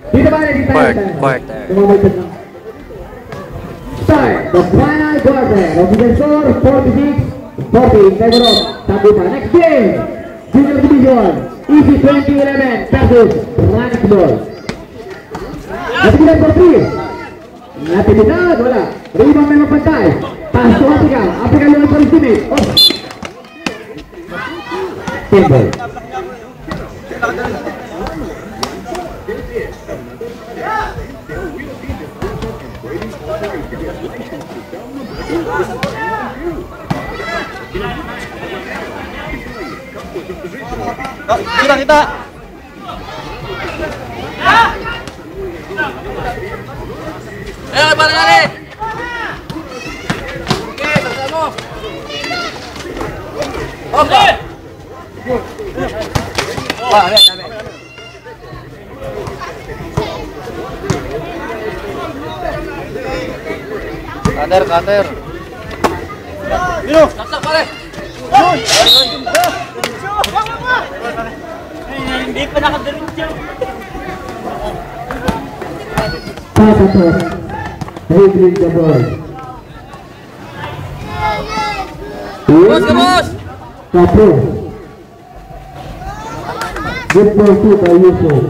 Dito ba na dito? Quarter. Start the final quarter of the score 46-40 in favor of Tagupa. Next game, Junior Division, EC 2011 versus Ranksball. Natibilan for 3. Natibilan, wala. Rebound may mapantay. Pass to Africa. Africa yung for his teammate. Oh. Timber. Kita. Ayo, bareng lari. Oke, sama. Oke. Wah, ambil. Kader. Minu, sak pare. Hindi pa nakadiretso. Pasapos. Dribbling the ball. Bos. Kapur. Good ball two by Yusuf.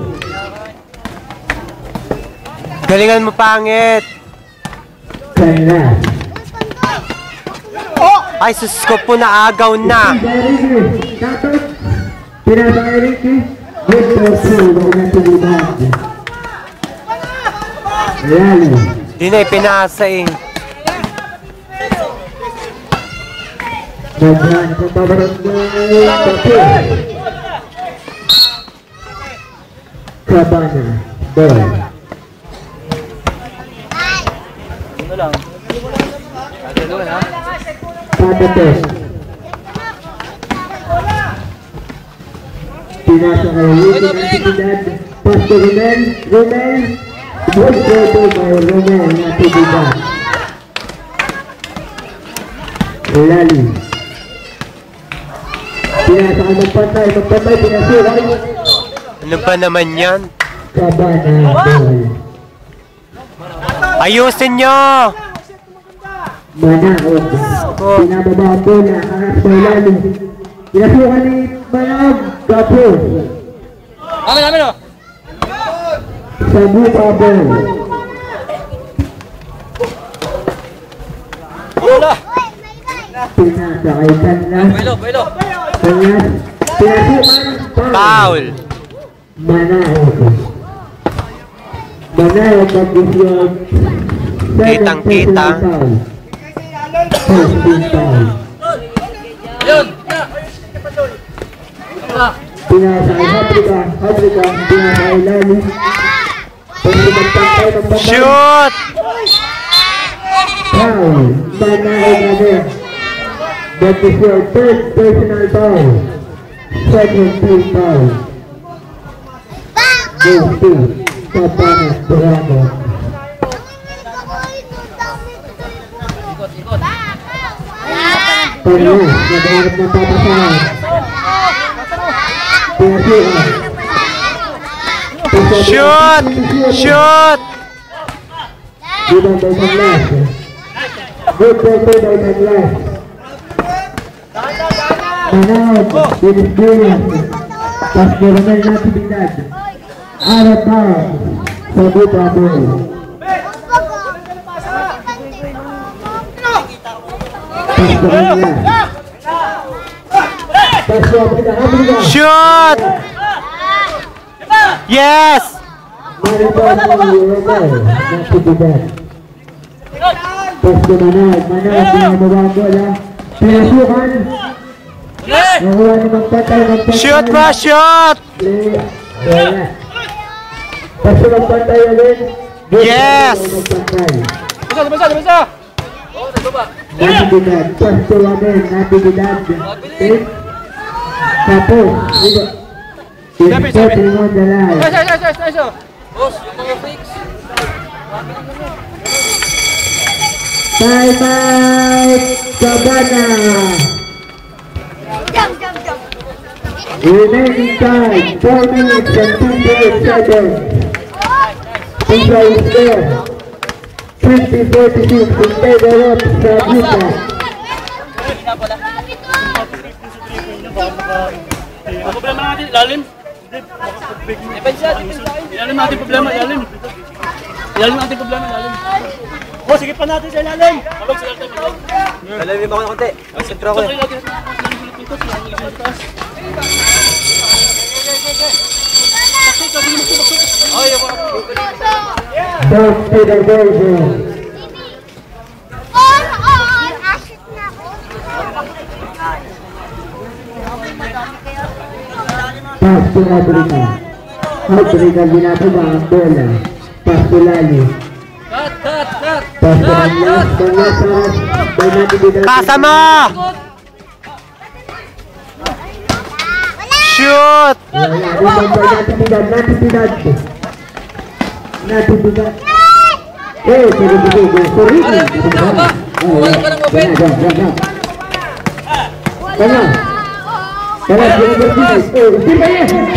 Galingan mo, pangit. Kaya. Ay, sus ko po, naagaw na. Pinasa kay Ricky. Good ball two by Natulibad. Real. Di na ipinasa eh. Naghan sa pabarangay Kapur. Cabana. Ball. Ano lang. Kagaluan ha. Patates. Pinasa kay Ricky Natulibad. Pass to Romel. Good photo by Romel Natulibad. Lali. Pinasa ka magpantay, pinasukan. Ano ba naman yan? Cabana, ball. Ayusin nyo! Manaog. Pinababa ang bola, angat by Lali. Pinasukan ni Manaog, Kapur. Amin o. Sagupa ball. Bola. Pinasa kay Canlas. Bailo. Canlas. Pinasukan. Foul! Manaog. Manaog mag-isyon. Kitang-kita. First team foul. Yun. Pinasa kay Africa. Pinasa kay Lali. Magpantay. Shoot! Foul. Manaog again. That is your third personal foul. Second team foul. Goes to Cabana Dragon. Paglas, nagharap ng papasahan. Pinasukan. Shoot! Rebound by Paglas. Good ball by Paglas. Manaog, Pilipinas. Pas ni Romel Natulibad. Out of bounds. Sagupa ball. Pas to Paglas. Pas to Africa. Shoot! Yes! Mariband ni Romel Natulibad. Pas to Manaog. Pinababa ang bola. Pinasukan. Nakuha ni magpantay. Shoot ba? Shoot! Wala. Paso magpantay ulit. Yes! Bisa. Oh, sa baba. Natulibad. Paso ulit. Natulibad. Tapos. Putting on the line. Nice. Boss, yung mga freaks. Time out. Cabana. Remaining time 4 minutes and 28 seconds. Tinggal score 20-46 in favor of Sabuta. Ang problema natin, ilalim. Ilalim natin problema, ilalim. Ilalim natin problema, ilalim. Oh, sige pa natin sa ilalim. Alamin mo ako ng konti. Sentro ko eh. Don't stay the version. Pas to Rodrigo. Rodrigo ginagawa ang bola. Pas to Lali. Cut, cut, cut. Pas to Lali. Kasa mo! Shoot! Natividad. Sorry. Wala ka ng open.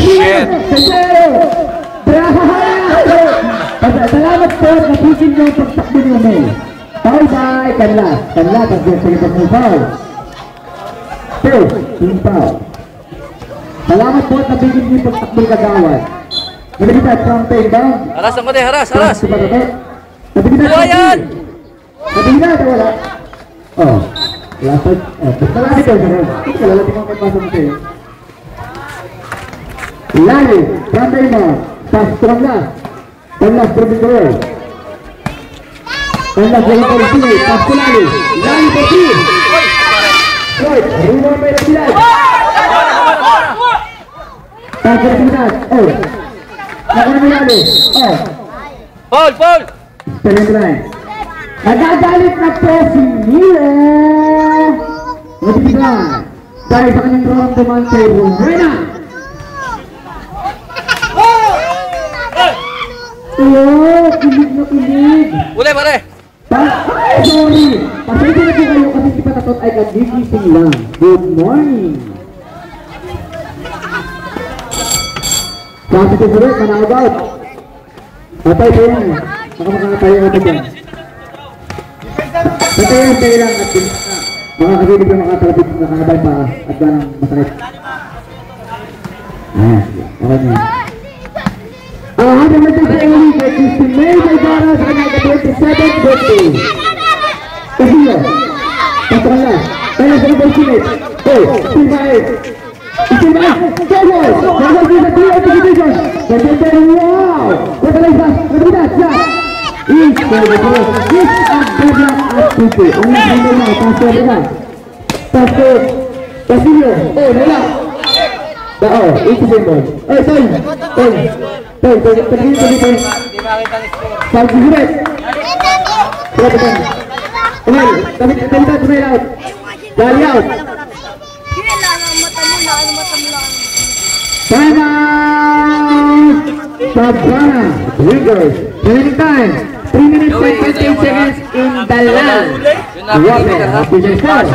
Shit! Salamat po, napisin niyo ang pagtakbo niyo, May. Bye-bye, kanla. Kanla, pag-sige mo foul. Team foul. Salamat po, napisin niyo ang pagtakbo kagawad. Nabigitad, from down. Haras ang konti, haras, haras. Nabigitad, Buhayan! Nabigitad, wala. Oh, last time. Malapit daw siya. Lalapit mo kay pasok sa'yo. Lali, Sunday mo. Pass from last. From last from the goal. From last from the goal. Pass to Lali. Lali for 3. Right, rebound by Nabigitad. Pass to Nabigitad. Oh. Nakuha mo Lali. Oh. Foul, foul! Stand line. Nagagalit na po si Mila. Nabigitad. Dahil sa kanyang nararamdaman kay Rowena. Oh, kilig na kilig. Uli, pare! Ay, sorry. Pasensya na po kayo kasi si Patatot ay kagigising lang. Good morning. Kasi ito sila, managaw. Patay po yan eh. Baka makakatayo ako dyan. Patay lang at makakagilig na makatalapit na kakabay pa at ganang masakit. Okay na. Hanggang natin sa uli kay Christine May Baybara sa kanyang 27th birthday. Castillo. Pasok na. Kaya sa opportunity. Steve May. Steve May. Toboy. Nagagawin sa 3 exhibition. Nagagawin. Wow. Nagagawin sa. Nagagawin sa. East. East at Bedrock at Tutu. Ang nagagawin na. Pasok na. Pasok. Castillo. Nila. Ito symbol. Toy. Pagkakita dito. Pagkakita. Pagkakita. Umay, tumay out. Dali out. Time out! Sabana, Wiggers. Training time. 3 minutes and 15 seconds in the land. Water, official score.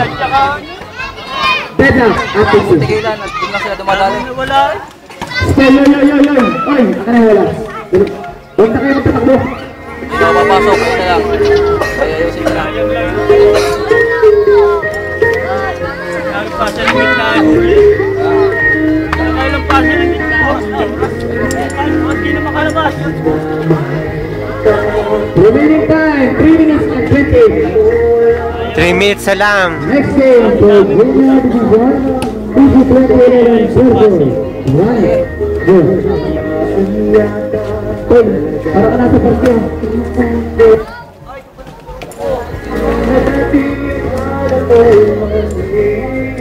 Bedrock, official. Tigilan, at doon lang sila dumadali. Stay, Oy, aka na wala. Huwag na kayo magtatakbo. Hindi na mapapasok, ayun na lang. Ay, ayusin na lang. Pasalimit na huli. Kailang pasalimit na huli. Hindi na makalabas. Remaining time, 3 minutes and 20. 3 minutes na lang. Next game for Junior Division, PG-28 Sergio. Right, go. Para ka nasa parke.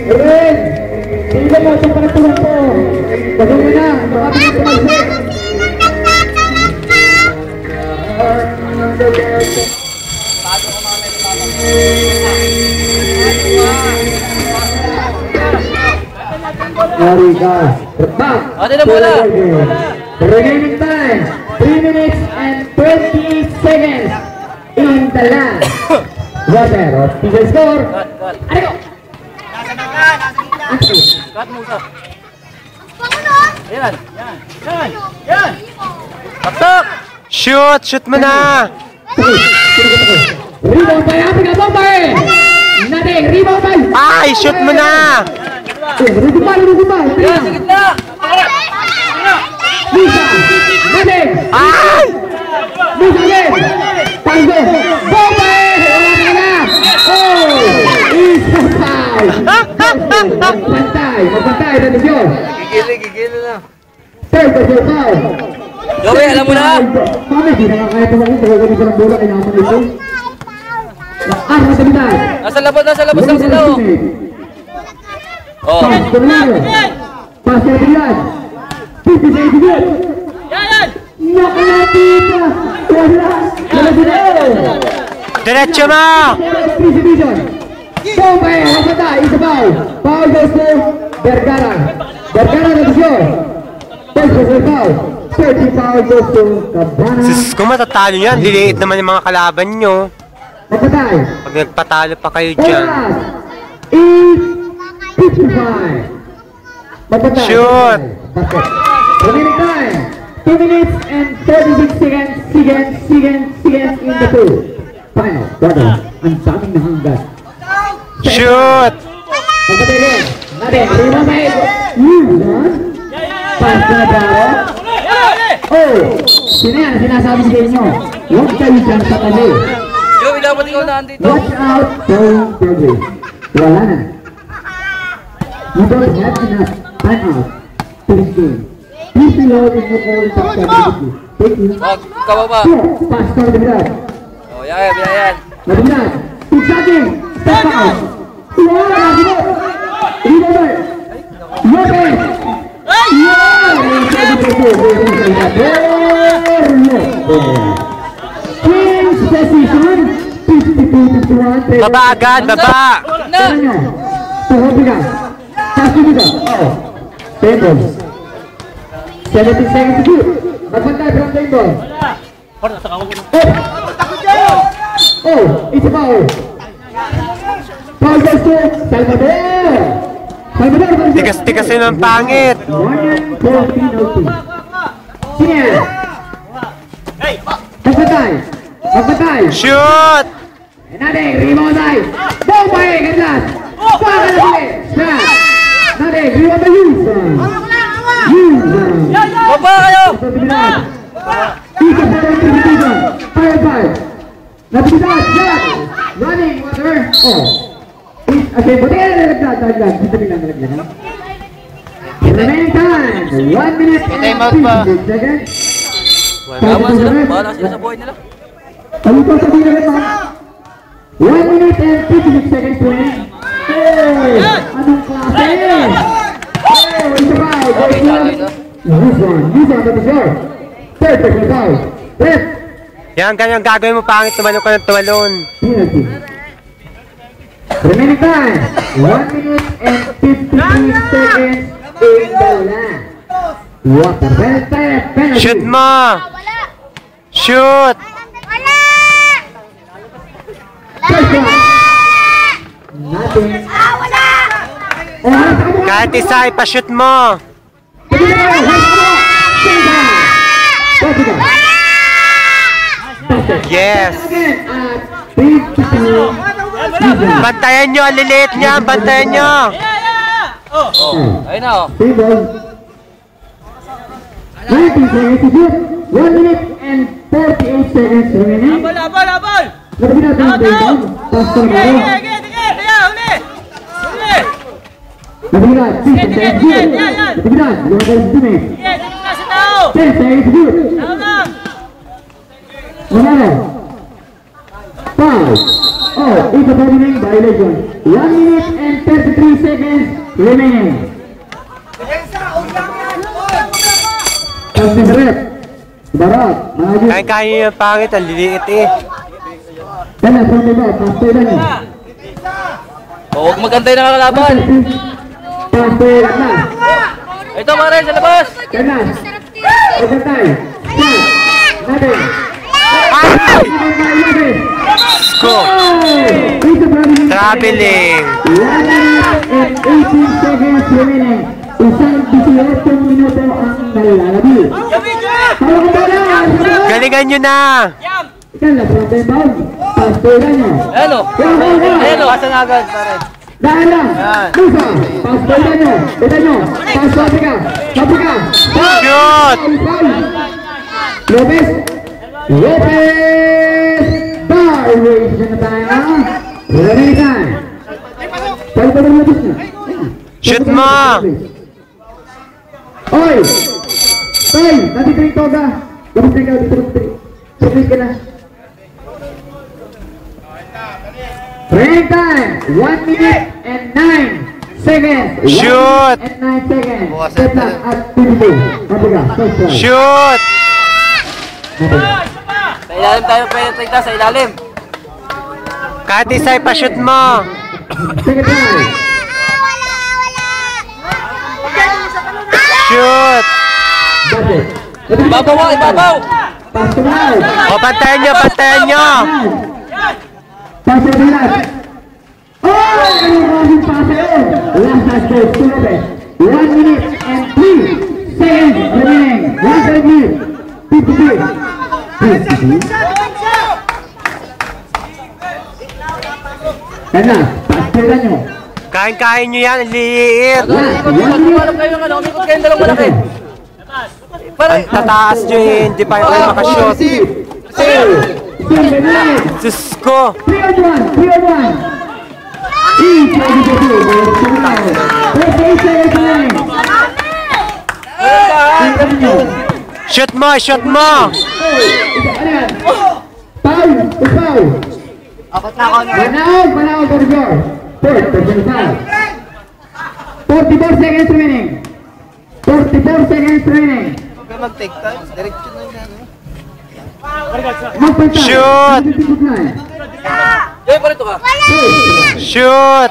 Ren! Tingnan mo sa panatulan po. Bagong mo na, makapit na tumalsik. Marika. Back. Ate na bola. Remaining time, 3 minutes and 20 seconds in the land. Water, official score. Cut. Arigo. Cut mo isa. Ayan. Yan! Taktak! Shoot! Shoot mo na! Rebound by Africa, Bombay! Nothing, rebound by... Ay! Shoot mo na! Rebound. Yan, sa gitna! Lisa, nothing! Ay! Lisa again! Tango! Bombay! Wala na! Oh! Isa foul! Magbantay, Tradisyon! Gigil na. Third personal foul! Joey, alam mo na! Mami, di na kaya tumangin. Tagagaling ko ng bola, kailangan mo ito. Matabilidad! Nasa labas lang sila, oh. Oh. Pass to Milano! Pass to Matabilidad! 50 sa 88! Yan! Nakalapit na! Wala! Matabilidad! Diretso mo! Division! Bombay! Magbantay! Isa foul! Foul goes to Vergara! Vergara na desyon! First personal foul! 30 foul goes to Cabana! Sus, kung matatalo yan, liliit naman yung mga kalaban nyo. Magbantay! Pag nagpatalo pa kayo dyan. Oras is 55! Magbantay! Shoot! Basket! Remaining time! 2 minutes and 36 seconds in the pool. Final quarter. Ang daming nahanggat. Shoot! Magbantay rin! Natin! Rebound by Yuzon! Pass na Baro! Oh! Sino yan? Sinasabi sa inyo. Huwag kayo dyan sa tabi. Joey, dapat ikaw na andito. Watch out for progress. Wala na. You don't have enough time out to this game. Please reload in your own stability. Take it. Wag, kababa. Pass to Nabilidad. Oh, yan. Nabilidad. Keep shooting. Step out. Wala! Rebound. Lopez. Kings position 52-51. Baba agad, baba! Na! Tuhod ka. Pass dito. Oh. Table. 17 seconds to shoot. Magbantay from table. Oh, it's a foul. Foul goes to Salvador. Salvador. Tigas-tigas yun ang pangit. 1-14 penalty. Sino yan? Magbantay. Shoot! Natin, rebound by Bombay, Gandas. Baka na ulit. Shot. Natin, rebound by Yuzon. Baba kayo! Ika sa rin division. Fire. Nabilidad, shot. Running, water. Oh. Okay, buti ka na nalaglag. Dito bilang nalaglag. Remaining time, 1 minute and 56 seconds. Bahala sila sa buhay nila. Ano ito sabihin na ito? 1 minute and 56 seconds to end. Hey! Anong klase? Oh, isa pa. Use on the shore. Third personal foul. Ref. Yan, ganyan gagawin mo pangit, tumalon ka ng tumalon. Penalty. Remaining time, 1 minute and 53 seconds in the last. Water penalty. Shoot mo! Shoot! First one. Nothing. Kahit isa, ipashoot mo! Yes! Bantayan nyo, ang liliit niya, bantayan nyo! Oh, ayun na, oh. 19 seconds to shoot. 1 minute and 48 seconds remaining. Labal! Lagi natin ang rebound. Pass to Navarro. Huli! Nabilidad, 6 seconds to shoot. Nabilidad, lumabas si Jimmy. Sige, dito ka sa tao! 10 seconds to shoot. Tao lang! Navarro. Foul. Oh, it's a foul violation. 1 minute and 33 seconds remaining. Pass to the ref. Barat, maju. Kaya yung pangit, ang liliit eh. Kena, from the ball, pass to Dani. Oh, huwag magantay na kakalaban. Pass to Atlas. Ito, Mare, sa labas. Kena. Pagkatay. Shot. Natin. Go! Traveling! 1 minute and 18 seconds remaining. Isang 18 minuto ang nalalabi. Tawag ka na! Galingan nyo na. Ikan lah berapa yang bau? Pastorannya. Ayan o. Ayan o. Asa na agad, pare. Dahil lang. Musa. Pastorannya. Bedanya. Pastorannya. Paprika. Shoot! Lopez. Variation na tayo. Ready time. Tayo pa rin Lopez na. Shoot mo. Oy! Tay! Nanti ka rin toga. Labas na ikaw dito. Submit ka na. Break time! 1 minute and 9 seconds. Shoot! 1 minute and 9 seconds. Step lang at 22. Mabiga. First try. Shoot! Sa ilalim tayo penetrate sa ilalim. Kahit isa'y pa-shoot mo. Second try. Shoot! Budget. Ibabaw ha, ibabaw. Pass to now. O, bantayan nyo, bantayan nyo. Pass to Milan. Oh! Ano yung pass yun? Last last goal. Lopez. 1 minute and 3 seconds remaining. 1 minute. 53. 53. Kaya, pass to nyo. Kain-kain nyo yan, liit. Umikot kayo ng umikot kayong dalawang malaki. Ang tataas nyo eh, hindi pa kayo makashoot. Diyos ko. 3-on-1. 3-on-1. Each of the two. Let's Shoot mo, shoot mo. Foul. Foul. Panahon for sure. Fourth, personal foul. 44 seconds remaining. 44 seconds remaining. Mag-take time, direction na yan. Magpunta. Shoot. Eh, parito ka. Shoot.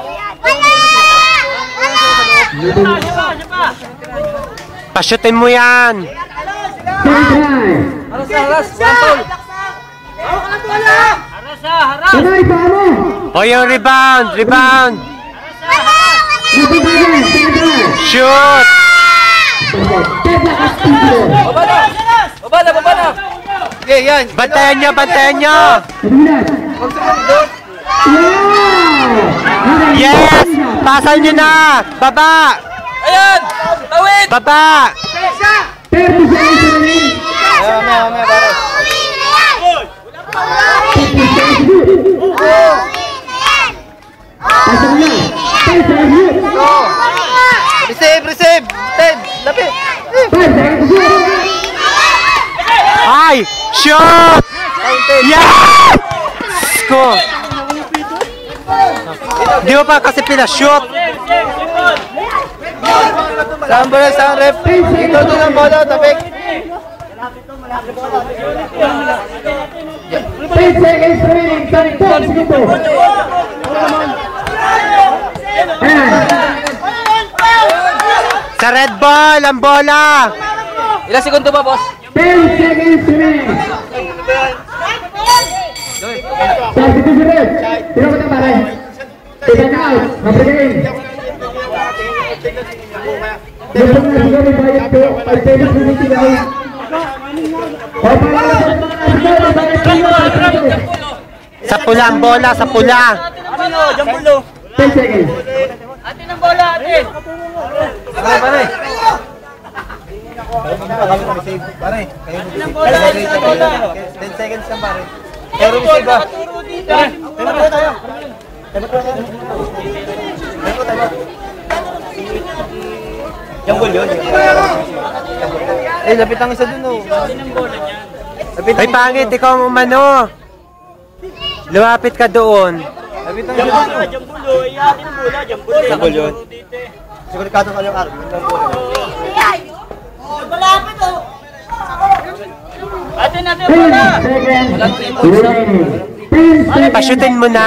Pashootin mo yan. Second try. Haras, haras. One foul. Sabay pa mo. O yung rebound, rebound. Magpunta yan. Second try. Shoot. Step lang at intro. Baba na. Baba na, baba na. Okay, yan. Bantayan nyo, bantayan nyo. Kabilat. Wow! Yes! Pasan nyo na! Baba! Ayan! Tawid! Baba! 30 seconds remaining. Mamaya, pare. 50 seconds. Pasok na. 10 seconds. Receive, receive. 10, lapit. 5 seconds. Ay! Shoot! Yes! Ko! Di mo pa kasi pinashoot. Saan ba na saan ref? Ito doon ang bola, tapik. 10 seconds remaining. 10 segundo. Ayan. Sa red ball, ang bola. Ilang segundo ba, boss? 10 seconds remaining. Sabi ko si Red. Tira ko na pare. Take out. Mabrigay. Gusto mo na siguro may bayad ko. 5 seconds remaining daw. O pala sa mga bayad ko. Sa pula ang bola, sa pula. 10 seconds. Atin ang bola, atin! Pare, pare. Pare, kayo mo. 10 seconds lang, pare. Pero receive ba? Tama tayo. Yung goal yun. Eh, lapit ang isa dun, oh. Ay pangit, ikaw ang umano. Lumapit ka doon. Lapit ang isa dun. Jambulo, iyakin ang bola, jambulo. Yung goal yun. Siguro kato ka yung arm. Malapit oh. Atin natin 10 bola. seconds remaining. 10 seconds. Pashootin mo na.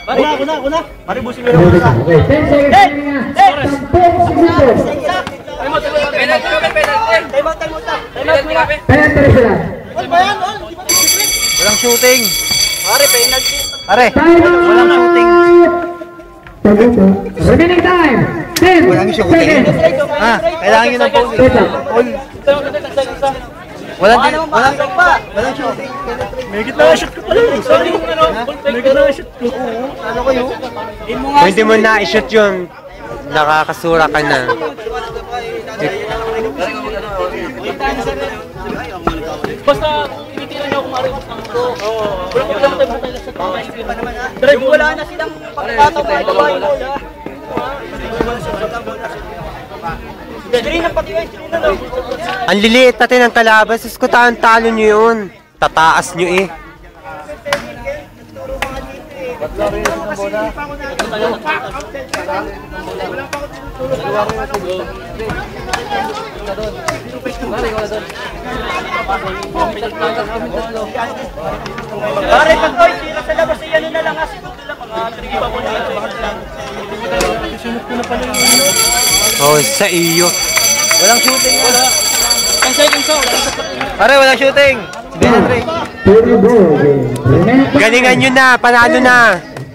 Pare, kuna. Pare, busin mo Okay, 10 seconds remaining na. 10 segundos. Penalty sila. Walang shooting. Pare, penalty. Pare, Time out! walang shooting. Remaining time, 10 Walang shooting. seconds. Kailangan nyo ng phone. Wait lang. Walang shooting. May gitna na shoot ko pala. Sorry. May gitna na shoot ko. Ano kayo? Kung hindi mo na-shoot yun, nakakasura ka na. Basta tinitira niyo kung ano ang ito. Wala ko lang tayo matay sa tama. Drive wala na silang pagkataw pa ito ba ito. Dali na pati guys, na daw. Ang liliit natin ng kalaban, sus ko talo nyo yun. Tataas nyo eh. Pare, pag toy, tira sa labas ay ano na lang as. Mga trigipa po na ito. Sunod ko na pala yung Oh, sa iyo. Walang shooting. wala. 10 seconds sa wala. Pare, walang shooting. Galingan nyo na, panalo na.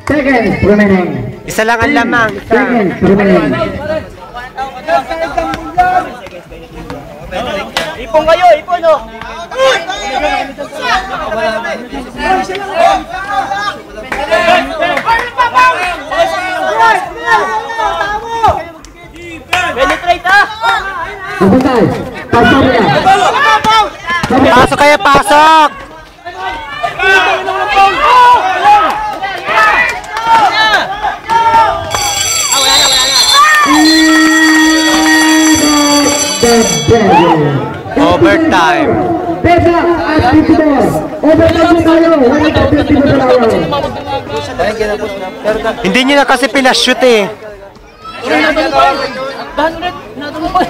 Seconds remaining. Isa lang ang lamang. Seconds remaining. Ipon kayo, ipon oh. Penetrate ah! Sabutay. Pasok na. Pasok kayo, pasok! Overtime. Pesa at 54. Overtime mo tayo. 150 mo tayo. Ayun, kinapos na. Pero Hindi nyo na kasi pinashoot eh. Dahan ulit, natulog pa.